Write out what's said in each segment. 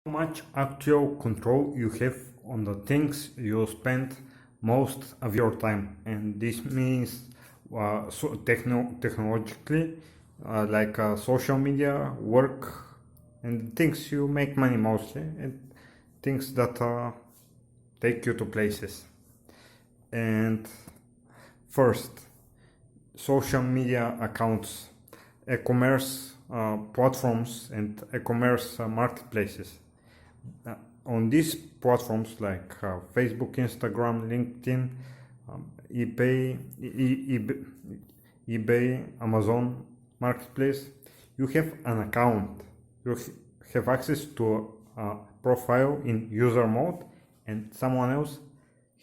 How much actual control you have on the things you spend most of your time, and this means technologically, like social media, work, and things you make money mostly, and things that take you to places. And first, social media accounts, e-commerce platforms, and e-commerce marketplaces. On these platforms like Facebook, Instagram, LinkedIn, eBay, Amazon Marketplace, you have an account. You have access to a profile in user mode, and someone else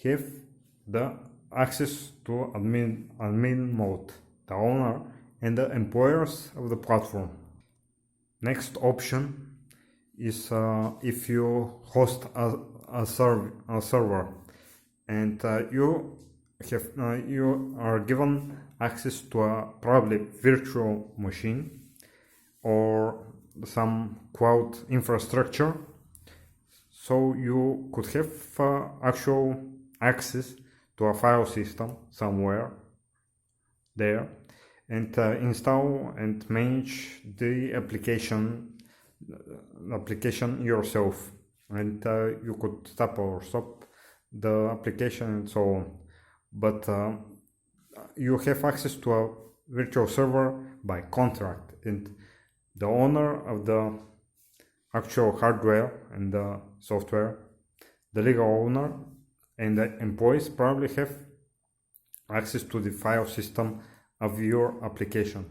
have the access to admin mode, the owner and the employers of the platform. Next option is if you host a server, and you are given access to a probably virtual machine or some cloud infrastructure, so you could have actual access to a file system somewhere there, and install and manage the application yourself, and you could stop or stop the application and so on. But you have access to a virtual server by contract, and the owner of the actual hardware and the software, the legal owner, and the employees probably have access to the file system of your application.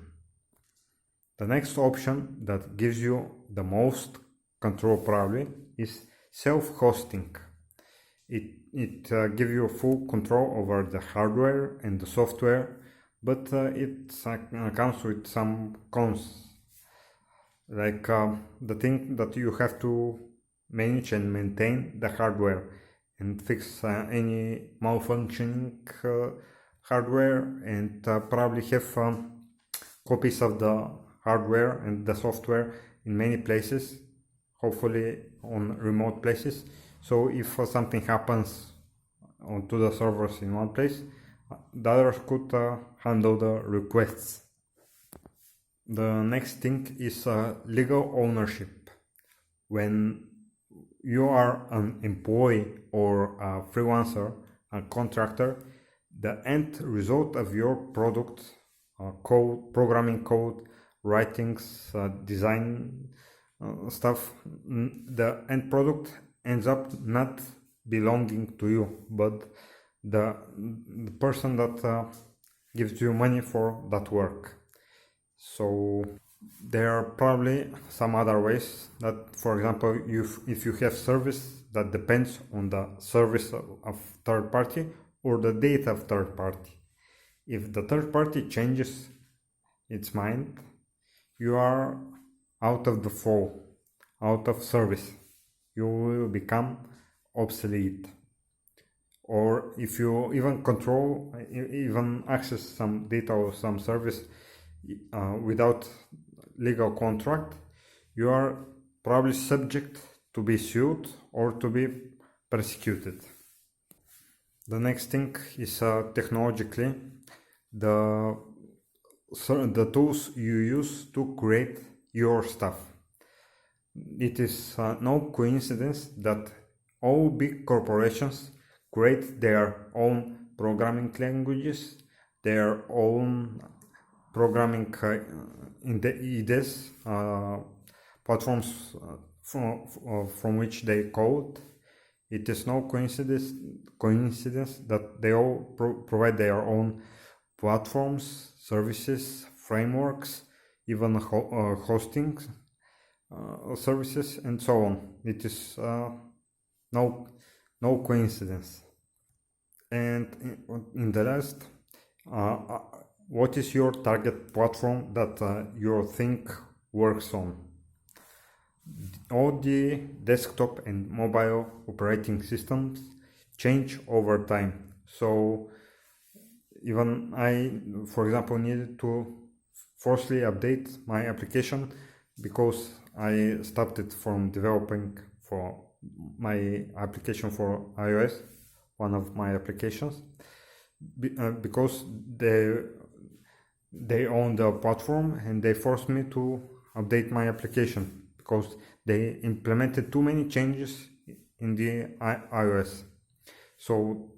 The next option that gives you the most control probably is self-hosting. It gives you full control over the hardware and the software, but it comes with some cons, like the thing that you have to manage and maintain the hardware and fix any malfunctioning hardware, and probably have copies of the hardware and the software in many places, hopefully on remote places. So if something happens onto the servers in one place, the others could handle the requests. The next thing is legal ownership. When you are an employee or a freelancer, a contractor, the end result of your product, code, programming code, writings, design stuff, the end product ends up not belonging to you, but the person that gives you money for that work. So there are probably some other ways that, for example, if you have service that depends on the service of third party or the data of third party. If the third party changes its mind, you are out of the flow, out of service. You will become obsolete. Or if you even control, even access some data or some service without legal contract, you are probably subject to be sued or to be persecuted. The next thing is technologically, the tools you use to create your stuff. It is no coincidence that all big corporations create their own programming languages, their own programming in the IDEs platforms from which they code. It is no coincidence that they all provide their own platforms, services, frameworks, even hosting services, and so on. It is no coincidence. And in the last, what is your target platform that your thing works on? All the desktop and mobile operating systems change over time. So even I, for example, needed to forcefully update my application because I stopped it from developing for my application for iOS, one of my applications, because they own the platform and they forced me to update my application because they implemented too many changes in the iOS. So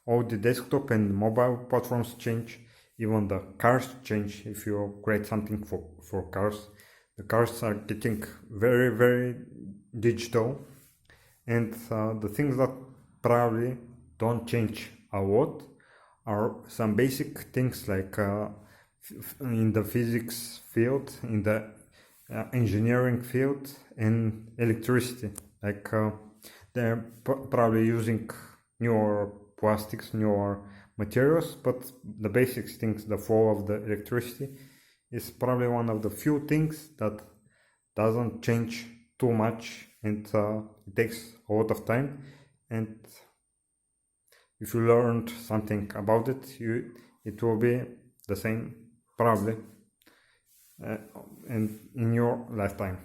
all the desktop and mobile platforms change, even the cars change. If you create something for cars, the cars are getting very, very digital, and the things that probably don't change a lot are some basic things like in the physics field, in the engineering field, and electricity. Like they're probably using newer plastics, newer materials, but the basic things, the flow of the electricity, is probably one of the few things that doesn't change too much, and it takes a lot of time. And if you learned something about it, it will be the same probably and in your lifetime.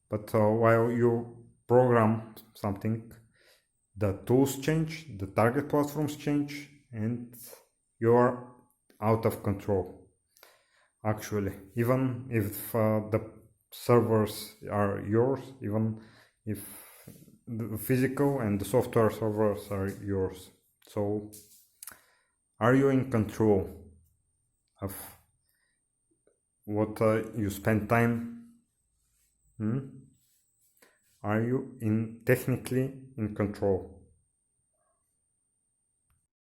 But while you program something, the tools change, the target platforms change, and you're out of control. Actually, even if the servers are yours, even if the physical and the software servers are yours. So, are you in control of what you spend time? Are you technically in control?